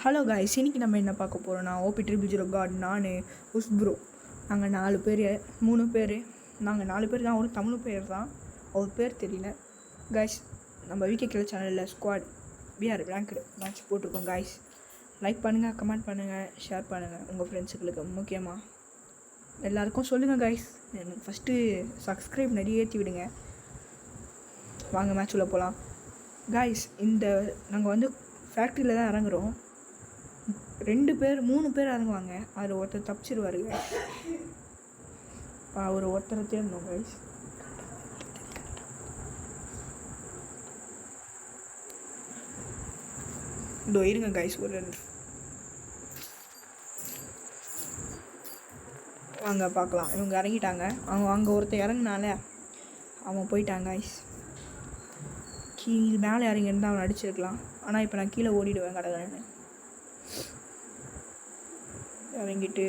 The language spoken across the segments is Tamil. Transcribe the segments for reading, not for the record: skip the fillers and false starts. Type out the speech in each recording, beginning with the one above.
ஹலோ காய்ஸ், இன்னைக்கு நம்ம என்ன பார்க்க போகிறோன்னா ஓபி ட்ரிபிள் ஜீரோ காட், நான் உஸ்ப்ரோ, நாங்கள் 4 பேர் 3 பேர், நாங்கள் 4 பேர் தான். ஒரு தமிழ் பேர் தான், அவர் பேர் தெரியல காய்ஸ். நம்ம விகே சேனலில் ஸ்குவாட் பிஆர் ரேங்க்டு மேட்ச் போட்டிருக்கோம் காய்ஸ். லைக் பண்ணுங்கள், கமெண்ட் பண்ணுங்கள், ஷேர் பண்ணுங்கள் உங்கள் ஃப்ரெண்ட்ஸுங்களுக்கு. முக்கியமாக எல்லாருக்கும் சொல்லுங்கள் காய்ஸ். எனக்கு ஃபஸ்ட்டு சப்ஸ்கிரைப் நிறைய ஏற்றி விடுங்க. வாங்க மேட்ச் உள்ள போகலாம் காய்ஸ். நாங்கள் வந்து ஃபேக்ட்ரியில் தான் இறங்குறோம். 2 பேர் 3 பேர் இறங்குவாங்க. அதில் ஒருத்தர் தப்பிச்சிருவாரு. ஒரு ஒருத்தரை தேடணும் கைஸ். இதோ இருங்க கைஸ், ஒரு வாங்க பார்க்கலாம். இவங்க இறங்கிட்டாங்க. அங்கே ஒருத்தர் இறங்கினால அவன் போயிட்டாங்க கைஸ். மேலே இறங்கியிருந்தால் அவனை அடிச்சிருக்கலாம். ஆனால் இப்போ நான் கீழே ஓடிடுவேன் கடகடன்னு. இறங்கிட்டு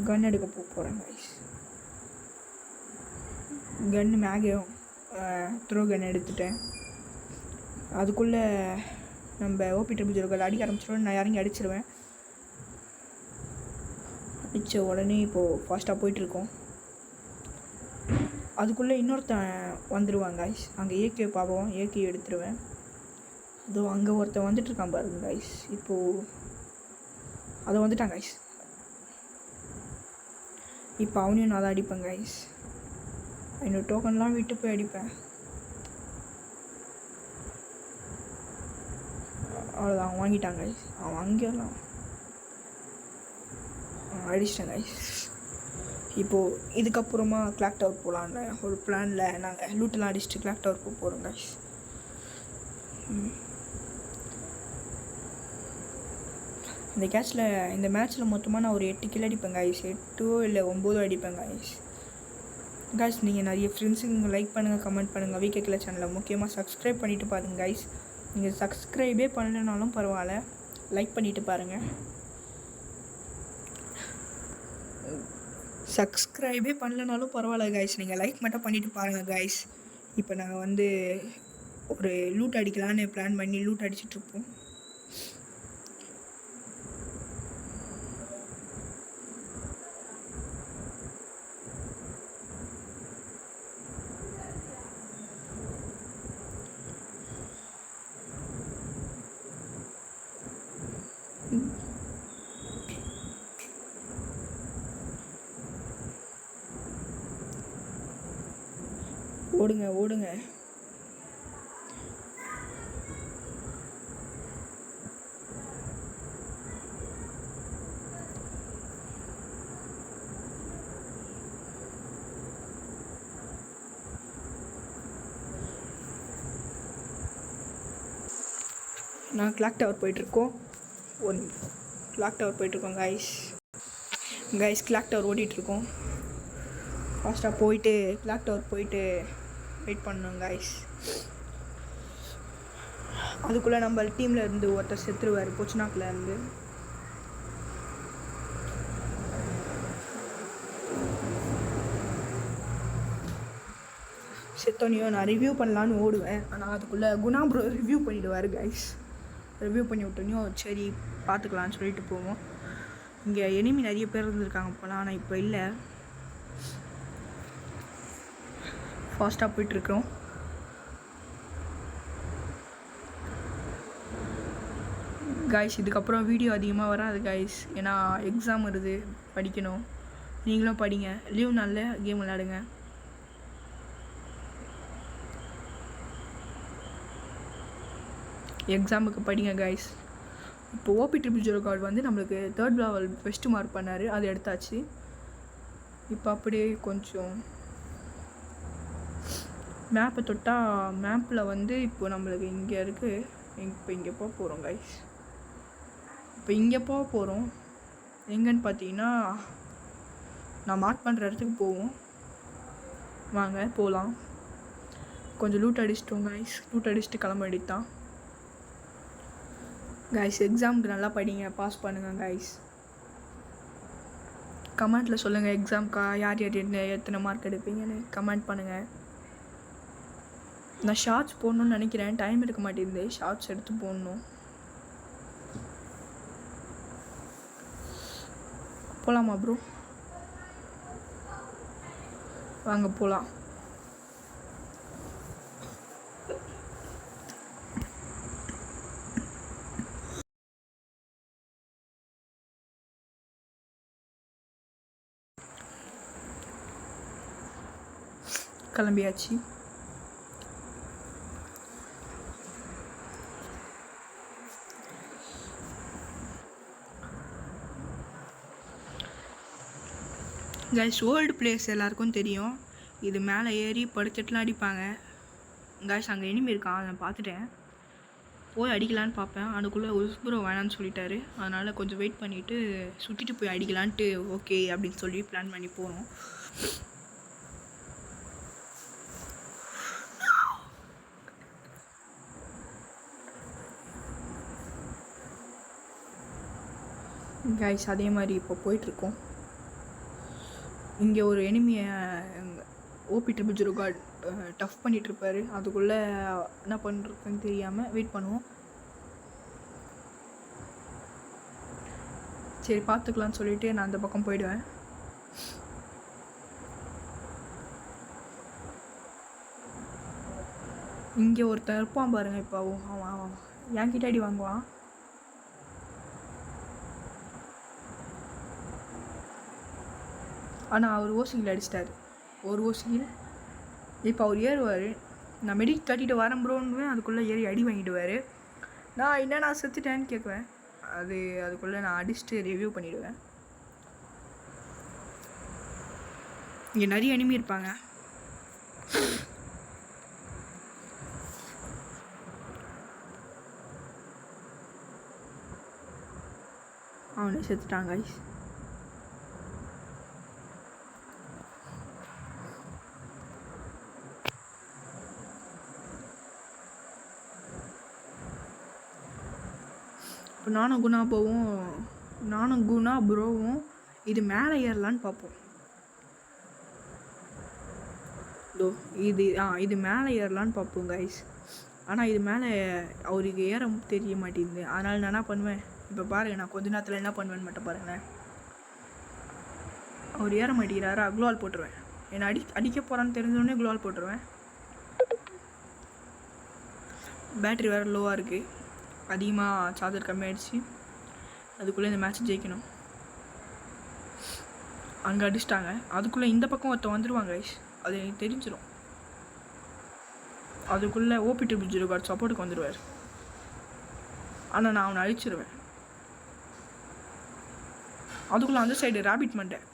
கன் எடுக்க போகிறேன் கைஸ். கன்னு மேகையும் த்ரோ கன் எடுத்துட்டேன். அதுக்குள்ளே நம்ம ஓபி ட்ரிபிள் ஜீரோ அடிக்க ஆரம்பிச்சிடுவேன். நான் இறங்கி அடிச்சிடுவேன். அடித்த உடனே இப்போது ஃபாஸ்ட்டாக போயிட்டுருக்கோம். அதுக்குள்ளே இன்னொருத்தன் வந்துடுவாங்க கைஸ். அங்கே ஏகே பார்ப்போம், ஏகே எடுத்துருவேன். அதோ அங்கே ஒருத்தன் வந்துட்டுருக்கான் பாருங்க கைஸ். இப்போது அதை வந்துட்டான் கைஸ். இப்போ அவனையும் நான் தான் அடிப்பேன் கைஸ். என்னோட டோக்கன்லாம் விட்டு போய் அடிப்பேன். அவ்வளோதான், அவன் வாங்கிட்டான் கைஸ். அவன் அங்கெல்லாம் அடிச்சிட்டேன் கைஸ். இப்போது இதுக்கப்புறமா கிளாக் டவர் போகலான்னு ஒரு பிளானில் நாங்கள் லூட்டெல்லாம் அடிச்சுட்டு கிளாக் டவர் போகிறோம் கைஸ். இந்த மேட்ச்சில் மொத்தமாக நான் ஒரு 8 கில் அடிப்பேன் கைஸ். 8 இல்லை 9 அடிப்பேன் கைஸ். கைஸ், நீங்கள் நிறைய ஃப்ரெண்ட்ஸுங்க லைக் பண்ணுங்கள், கமெண்ட் பண்ணுங்கள். விகே சேனலை முக்கியமாக சப்ஸ்கிரைப் பண்ணிவிட்டு பாருங்கள் கைஸ். நீங்கள் சப்ஸ்கிரைபே பண்ணலனாலும் பரவாயில்ல, லைக் பண்ணிவிட்டு பாருங்கள். சப்ஸ்கிரைபே பண்ணலனாலும் பரவாயில்ல கைஸ், நீங்கள் லைக் மட்டும் பண்ணிவிட்டு பாருங்கள் கைஸ். இப்போ நாங்கள் வந்து ஒரு லூட் அடிக்கலான்னு பிளான் பண்ணி லூட் அடிச்சிட்ருப்போம். ஓடுங்க ஓடுங்க. நான் கிளாக் டவர் போயிட்டுருக்கோம். கிளாக் டவர் போயிட்டுருக்கோம் கைஸ். கிளாக் டவர் ஓடிட்டுருக்கோம். ஃபாஸ்ட்டாக போயிட்டு கிளாக் டவர் போயிட்டு வெயிட் பண்ணோம் கைஸ். அதுக்குள்ளே நம்ம டீமில் இருந்து ஒருத்தர் செத்துருவார் பொச்சுனாக்கில் இருந்து. செத்தோனையும் நான் ரிவ்யூ பண்ணலான்னு ஓடுவேன். ஆனால் அதுக்குள்ளே குணா ப்ரோ ரிவ்யூ பண்ணிவிடுவார் கைஸ். ரிவ்யூ பண்ணி விட்டோனையும் சரி பார்த்துக்கலான்னு சொல்லிட்டு போவோம். இங்கே எனிமி நிறைய பேர் இருந்திருக்காங்க போல, ஆனால் இப்போ இல்லை. ஃபாஸ்ட்டாக போயிட்டுருக்கோம். கைஸ், இதுக்கப்புறம் வீடியோ அதிகமாக வராது கைஸ். ஏன்னா எக்ஸாம் வருது, படிக்கணும். நீங்களும் படிங்க. லீவ் நாளில் கேம் விளையாடுங்க. எக்ஸாமுக்கு படிங்க கைஸ். இப்போ ஓபி ட்ரிபிள் ஜீரோ கார்டு வந்து நம்மளுக்கு 3rd லெவல் பெஸ்ட்டு மார்க் பண்ணார். அது எடுத்தாச்சு. இப்போ அப்படியே கொஞ்சம் மேப்பை தொட்டால் மேப்பில் வந்து இப்போ நம்மளுக்கு இங்கே இருக்குது. இப்போ இங்கே போக போகிறோம் கைஸ். இப்போ இங்கே போக போகிறோம். எங்கன்னு பார்த்தீங்கன்னா நான் மார்க் பண்ணுற இடத்துக்கு போவோம். வாங்க போகலாம். கொஞ்சம் லூட் அடிச்சிட்டோம் கைஸ். லூட் அடிச்சுட்டு கிளம்ப வேண்டியதுதான் கைஸ். எக்ஸாமுக்கு நல்லா படிங்க, பாஸ் பண்ணுங்கள் கைஸ். கமெண்ட்டில் சொல்லுங்கள் எக்ஸாமுக்கா யார் எத்தனை மார்க் எடுப்பீங்கன்னு கமெண்ட் பண்ணுங்கள். நான் ஷார்ட்ஸ் போடணுன்னு நினைக்கிறேன். டைம் இருக்க மாட்டேங்குது ஷார்ட்ஸ் எடுத்து போடணும். போகலாமா ப்ரோ? வாங்க போகலாம். கிளம்பியாச்சு. கைஸ், ஓல்டு பிளேஸ் எல்லாருக்கும் தெரியும். இது மேலே ஏறி படுத்துட்டுலாம் அடிப்பாங்க. கைஸ், அங்கே எனிமி இருக்கான், அதை பார்த்துட்டேன். போய் அடிக்கலான்னு பார்ப்பேன், அதுக்குள்ளே உஸ்ப்ரோ வேணான்னு சொல்லிட்டாரு. அதனால் கொஞ்சம் வெயிட் பண்ணிவிட்டு சுற்றிட்டு போய் அடிக்கலான்ட்டு ஓகே அப்படின்னு சொல்லி பிளான் பண்ணி போகிறோம். கைஸ், அதே மாதிரி இப்போ போயிட்டுருக்கோம். இங்கே ஒரு எனிமியை ஓபி 000 கார்டு டஃப் பண்ணிகிட்ருப்பாரு. அதுக்குள்ளே என்ன பண்ணுறதுன்னு தெரியாமல் வெயிட் பண்ணுவோம். சரி, பார்த்துக்கலான்னு சொல்லிவிட்டு நான் அந்த பக்கம் போயிடுவேன். இங்கே ஒருத்தன் இருப்பான் பாருங்கள். இப்போ அவன் என்கிட்ட அடி வாங்குவான். ஆனால் அவர் ஓசியில் அடிச்சிட்டாரு. ஒரு ஓசியில் இப்போ அவர் ஏறுவார். நான் மெடிக் கட்டிட்டு வரேன் ப்ரோன்னுவேன். அதுக்குள்ளே ஏறி அடி வாங்கிடுவார். நான் செத்துட்டேன்னு கேட்குவேன். அதுக்குள்ளே நான் அடிச்சுட்டு ரிவ்யூ பண்ணிவிடுவேன். இங்கே நிறைய எனிமி இருப்பாங்க. அவனே செத்துட்டாங்க கைஸ். இப்போ நானும் குணா ப்ரோவும் இது மேலே ஏறலான்னு பார்ப்போம். இது மேலே ஏறலான்னு பார்ப்போம் கைஸ். ஆனால் இது மேலே அவருக்கு ஏற தெரிய மாட்டேங்குது. அதனால் நான் என்ன பண்ணுவேன், இப்போ பாருங்கள், நான் கொஞ்ச நேரத்தில் என்ன பண்ணுவேன்னு மட்டும் பாருங்களேன். அவர் ஏற மாட்டேங்கிறாரா, குளோவால் போட்டுருவேன். என்னை அடிக்க போகிறான்னு தெரிஞ்சோடனே குளோவால் போட்டுருவேன். பேட்ரி வேறு லோவாக இருக்குது, அதிகமாக சார்ஜர் கம்மியாயிடுச்சு. அதுக்குள்ளே இந்த மேட்ச் ஜெயிக்கணும். அங்கே அடிச்சிட்டாங்க. அதுக்குள்ளே இந்த பக்கம் ஒருத்தன் வந்துடுவாங்க கைஸ், அது எனக்கு தெரிஞ்சிடும். அதுக்குள்ளே ஓபி 000 கார்டு சப்போர்ட்டுக்கு வந்துடுவார். ஆனால் நான் அவனை அழிச்சிருவேன். அதுக்குள்ளே அந்த சைடு ரேபிட் மண்டேன்.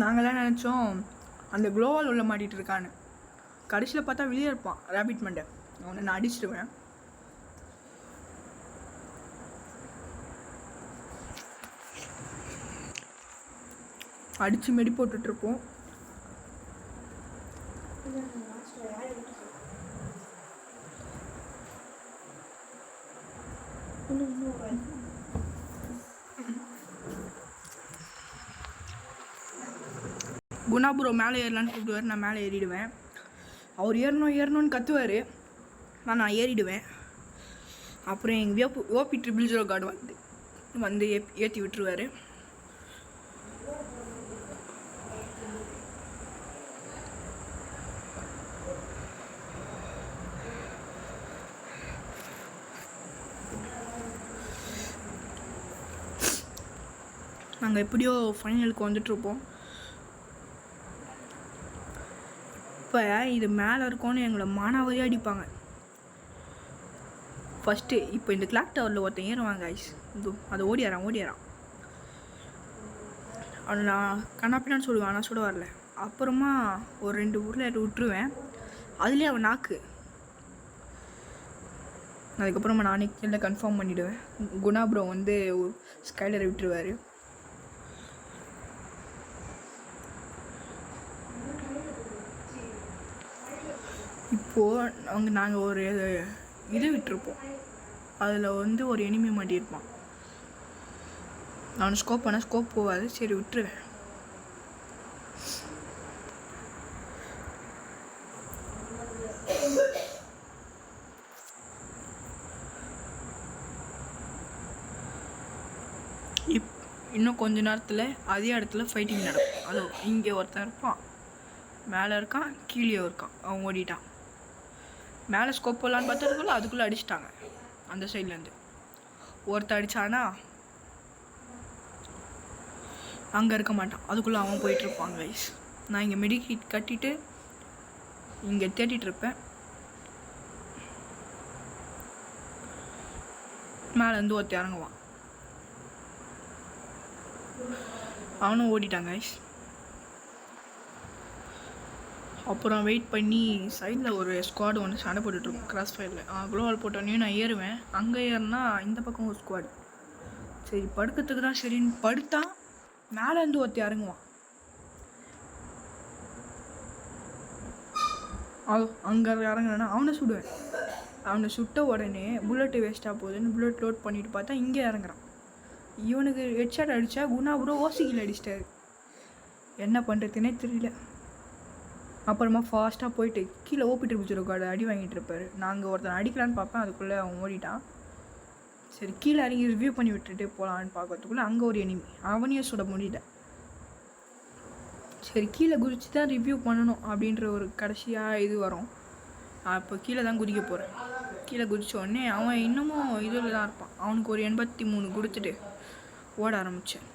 நாங்களாம் நினச்சோம் அந்த குளோவால் உள்ள மாட்டிகிட்டு இருக்கான்னு. கடைசியில் பார்த்தா வெளியே இருப்பான் ரேபிட் மண்டை. அவனை நான் அடிச்சிடுவேன். அடித்து மெடி போட்டுட்ருப்போம். குணா ப்ரோ மேலே ஏறலான்னு கூப்பிடுவார். நான் மேலே ஏறிடுவேன். அவர் ஏறணும்னு கத்துவார். நான் ஏறிடுவேன். அப்புறம் எங்கள் ஓபி 000 கார்டு வந்து ஏற்றி விட்டுருவார். நாங்கள் எப்படியோ ஃபைனலுக்கு வந்துட்டுருப்போம். இப்போ இது மேலே இருக்கோன்னு எங்களை மானாவரியாக அடிப்பாங்க ஃபஸ்ட்டு. இப்போ இந்த கிளாக் டவரில் ஒருத்தன் ஏறுவாங்க ஐஸ். அது ஓடியாரான். அவனை நான் கண்ணாப்பினான்னு சொல்லுவேன், ஆனால் சுட வரல. அப்புறமா ஒரு 2 ஊரில் விட்டுருவேன். அதுலேயே அவன் நாக்கு. அதுக்கப்புறமா நானே கீழே கன்ஃபார்ம் பண்ணிவிடுவேன். குணா ப்ரோ வந்து ஸ்கைலரை விட்டுருவார். இப்போது நாங்கள் ஒரு இது விட்டுருப்போம். அதில் வந்து ஒரு எனிமி மாட்டியிருப்பான். நான் ஸ்கோப் பண்ணால் ஸ்கோப் போகாது, சரி விட்டுருவேன். இன்னும் கொஞ்ச நேரத்தில் அதே இடத்துல ஃபைட்டிங் நடக்கும். அதோ இங்கே ஒருத்தன் இருப்பான், மேலே இருக்கான், கீழே இருக்கான். அவன் ஓடிட்டான். மேலே ஸ்கோப் போடலான்னு பார்த்ததுக்குள்ளே அதுக்குள்ளே அடிச்சிட்டாங்க. அந்த சைட்லேருந்து ஒருத்தர் அடித்தானா அங்கே இருக்க மாட்டான், அதுக்குள்ளே அவன் போயிட்டுருப்பான் கைஸ். நான் இங்கே மெடிக்கிட் கட்டிட்டு இங்கே தேடிட்டுருப்பேன். மேலேருந்து ஒருத்தர் இறங்குவான், அவனும் ஓடிட்டான் கைஸ். அப்புறம் வெயிட் பண்ணி சைடில் ஒரு ஸ்குவாடு ஒன்று சண்டை போட்டுட்ருக்கோம் கிராஸ் ஃபயரில். குளோவால் போட்டோன்னே நான் ஏறுவேன். அங்கே ஏறினா இந்த பக்கம் ஒரு ஸ்குவாடு. சரி படுக்கிறதுக்கு தான் சரின்னு படுத்தா மேலேருந்து ஒருத்தி இறங்குவான். அங்கே இறங்குறேன்னா அவனை சுடுவேன். அவனை சுட்ட உடனே புல்லட்டு வேஸ்ட்டாக போகுதுன்னு புல்லட் லோட் பண்ணிட்டு பார்த்தா இங்கே இறங்குறான். இவனுக்கு ஹெட்ஷாட் அடித்தா குணா ப்ரோ ஓசிக்கில் அடிச்சிட்டாரு. என்ன பண்ணுறதுனே தெரியல. அப்புறமா ஃபாஸ்ட்டாக போயிட்டு கீழே ஓபிட்டு பிடிச்சிருக்காரு, அடி வாங்கிட்டு இருப்பார். நாங்கள் ஒருத்தன் அடிக்கலான்னு பார்ப்பேன், அதுக்குள்ளே அவன் ஓடிட்டான். சரி கீழே இறங்கி ரிவ்யூ பண்ணி விட்டுட்டு போகலான்னு பார்க்கறதுக்குள்ளே அங்கே ஒரு எனிமி, அவனையும் சுட முடியல. சரி கீழே குதிச்சு தான் ரிவ்யூ பண்ணணும் அப்படின்ற ஒரு கடைசியாக இது வரும். அப்போ கீழே தான் குதிக்க போகிறேன். கீழே குதிச்ச உடனே அவன் இன்னமும் இதில் தான் இருப்பான். அவனுக்கு ஒரு 83 கொடுத்துட்டு ஓட ஆரம்பித்தேன்.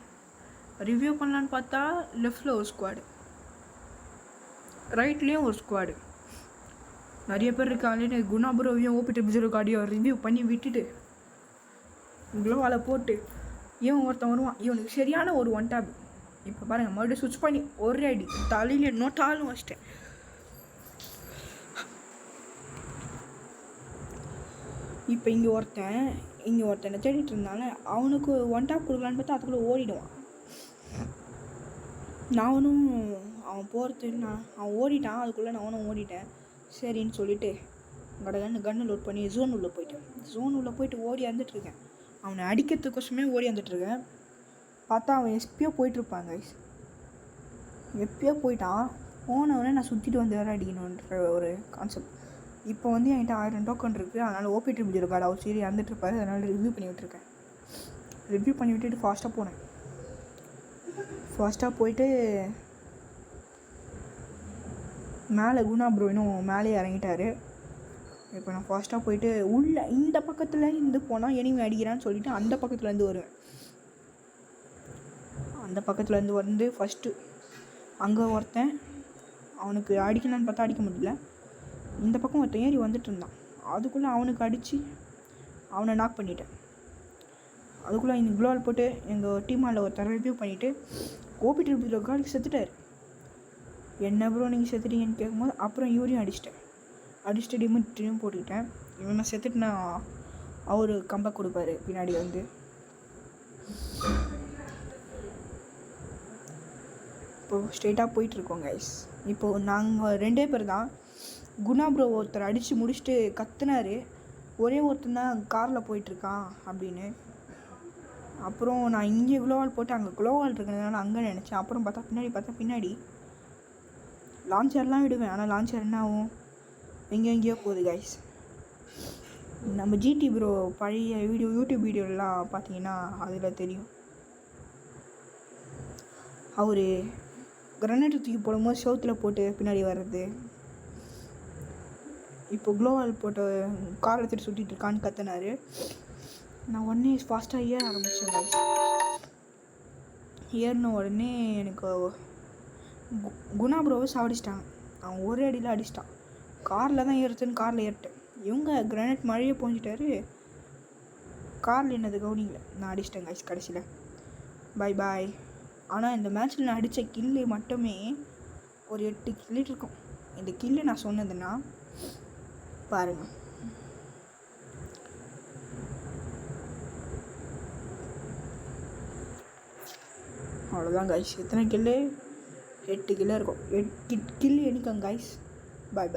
ரிவ்யூ பண்ணலான்னு பார்த்தா லெஃப்டில் ஒரு ஸ்குவாடு, ரைட்லேயும் ஒரு ஸ்குவாடு. நிறைய பேர் இருக்காங்க. குணா ப்ரோவையும் ஓபிட்டு பிஜிரோகாடியும் ரிவ்யூ பண்ணி விட்டுட்டு க்ளோவால் போட்டு இவன் ஒருத்தன் வருவான். இவனுக்கு சரியான ஒரு ஒன் டேப். இப்போ பாருங்கள், மறுபடியும் சுவிட்ச் பண்ணி ஒரே அடி தலையில நோட்டாலும் வச்சிட்டேன். இப்போ இங்கே ஒருத்தனை தேடிட்டு இருந்தால அவனுக்கு ஒன் டேப் கொடுக்கலான்னு பார்த்தா அதுக்குள்ளே ஓடிடுவான். நானும் அவன் போகிறது அவன் ஓடிட்டான், அதுக்குள்ளே நானும் ஓடிட்டேன். சரின்னு சொல்லிவிட்டு கன்னு லோட் பண்ணி ஜோன் உள்ளே போயிட்டு ஓடி வந்துட்டுருக்கேன். அவனை அடிக்கிறதுக்கோசமே ஓடி வந்துட்டுருக்கேன். பார்த்தா அவன் எப்பயோ போயிட்டுருப்பான் கைஸ். எப்பயோ போயிட்டான். போனவனே நான் சுற்றிட்டு வந்து வேறு அடிக்கணுன்ற ஒரு கான்செப்ட். இப்போ வந்து என்கிட்ட 1000 டோக்கன் இருக்குது. அதனால் ஓபிட்டு பிடிச்சிரு கார்டு அவர் சரி வந்துட்டுருப்பாரு. அதனால் ரிவ்யூ பண்ணி விட்டுருக்கேன். ரிவ்யூ பண்ணி விட்டுட்டு ஃபாஸ்ட்டாக போனேன். ஃபாஸ்ட்டாக போயிட்டு மேலே குணா ப்ரோ இன்னும் மேலே இறங்கிட்டார். இப்போ நான் ஃபாஸ்ட்டாக போயிட்டு உள்ளே இந்த பக்கத்தில் இருந்து போனால் எனிமி அடிக்கிறான்னு சொல்லிவிட்டு அந்த பக்கத்துலேருந்து வருவேன். அந்த பக்கத்துலேருந்து வந்து ஃபஸ்ட்டு அங்கே ஒருத்தன் அவனுக்கு அடிக்கலான்னு பார்த்தா அடிக்க முடியல. இந்த பக்கம் ஒருத்தன் ஏறி வந்துட்டு இருந்தான். அதுக்குள்ளே அவனுக்கு அடித்து அவனை நாக் பண்ணிட்டேன். அதுக்குள்ளே இந்த க்ளோவால் போட்டு எங்கள் டீமால் ஒருத்தர் ரிவ்யூ பண்ணிவிட்டு ஓபிட்டு பிஜிரோகாடிக்கு செத்துட்டார். என்ன ப்ரோ நீங்கள் செத்துட்டீங்கன்னு கேட்கும்போது அப்புறம் இவரையும் அடிச்சுட்டு டிமிட்ரியும் போட்டுக்கிட்டேன். இவனை செத்துட்டுனா அவர் கம்பேக் கொடுப்பாரு பின்னாடி வந்து. இப்போது ஸ்ட்ரெயிட்டாக போயிட்டுருக்கோம் கைஸ். இப்போது நாங்கள் 2 பேர் தான். குணா ப்ரோ ஒருத்தர் அடித்து முடிச்சுட்டு கத்துனார், ஒரே ஒருத்தன் தான் காரில் போயிட்டுருக்கான் அப்படின்னு. அப்புறம் நான் இங்கே க்ளோவால் போட்டு அங்கே க்ளோவால் இருக்கிறதுனால அங்கே நினச்சேன். அப்புறம் பார்த்தா பின்னாடி லான்ச்சர்லாம் விடுவேன். ஆனால் லான்ச்சர் என்ன ஆகும், எங்கேயோ போகுது கைஸ். நம்ம ஜிடி ப்ரோ பழைய யூடியூப் வீடியோலாம் பார்த்தீங்கன்னா அதில் தெரியும். அவர் கிரனேட் தூக்கி போடும்போது செவுத்தில் போட்டு பின்னாடி வர்றது. இப்போ க்ளோவால் போட்டு கார் எடுத்துகிட்டு சுற்றிட்டு இருக்கான்னு கத்தினார். நான் உடனே ஃபாஸ்ட்டாக ஏற ஆரம்பித்தேன் கைஸ். ஏறின உடனே எனக்கு குணா ப்ரோவை சாவடிச்சிட்டாங்க. அவன் ஒரே அடியில் அடிச்சிட்டான். காரில் தான் ஏறுச்சுன்னு காரில் ஏறிட்டேன். இவங்க கிரானைட் மழையை போஞ்சிட்டாரு. காரில் என்னது கவுனிங்கள நான் அடிச்சிட்டேன் கைஸ் கடைசியில். பாய். ஆனால் இந்த மேட்ச்சில் நான் அடித்த கில்லு மட்டுமே ஒரு 8 கில்லு இருக்கும். இந்த கில்லு நான் சொன்னதுன்னா பாருங்கள். அவ்வளோதான் கைஸ். எத்தனை கில்லு? 8 கில்லு இருக்கும். 8 கில்லு எண்ணிக்கோங்க கைஸ். பாய்.